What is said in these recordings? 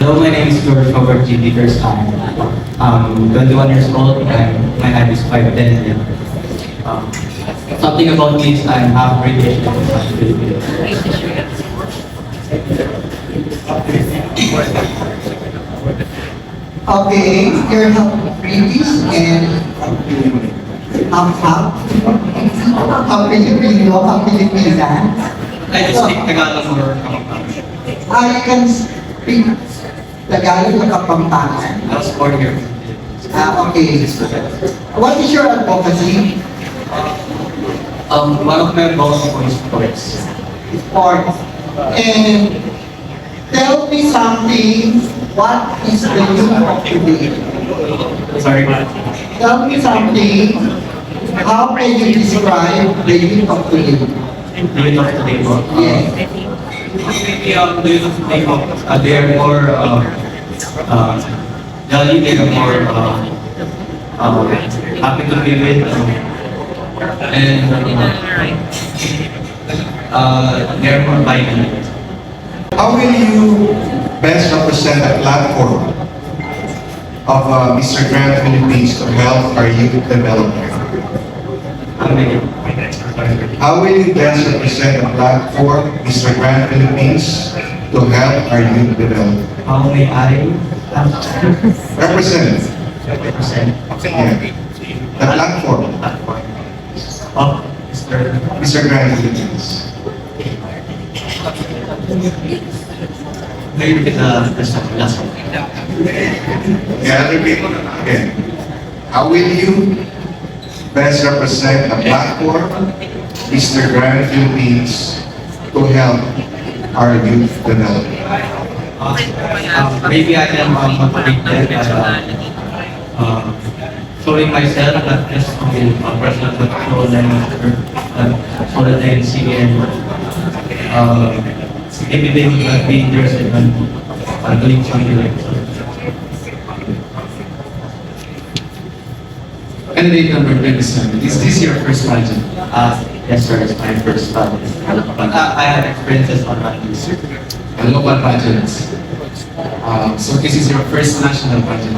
Hello, my name is George Robert G. Peterstein. 21 years old and my height is 5'10". Something about me is I'm half British and half Filipino. Okay, you're half British and half Filipino, half Filipina. I just speak Tagalog or Kapampangan. I can speak Tagalog at Kapampangan. I was born here. Okay. What is your advocacy? One of my goals is sports. Sport. And tell me something, what is the youth of today? Sorry. Tell me something, how can you describe the youth of today? Do you know today po? Yes. Maybe do you know today po? They are more jolly, they are more happy to be with. And they're more vibrant. How will you best represent the platform of Mr. Grant Philippines to help our youth development? How will you best represent the platform, Mr. Grant Philippines, to help our youth development? How may I Represent represent the platform, of Mr. Grant Philippines. Maybe the last one. Yeah, repeat again. How will you best represent the platform, Mr. Grant Philippines, to help our youth development? Maybe I can motivate them by showing myself not just to personal but show them so that they can see and maybe they will not be interested in doing something like that. Candidate number 27, is this your first pageant? Yes sir, it's my first time. But I have experiences on that. Local pageants. So this is your first national pageant.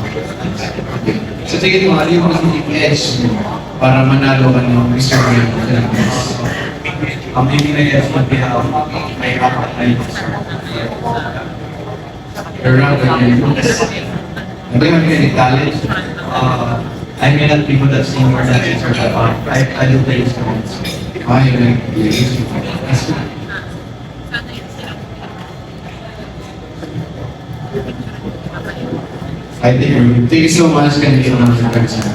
Okay. So tingin mo, ano yung magiging edge mo para manalo ka ng Mr. Grant Philippines? Maybe my edge would be how my rock Your rank and your looks. Ano yung any talent? I may not be good at singing or dancing, sir, but I do play instruments. Ay, like, I think thank you so much, Candidate number 27.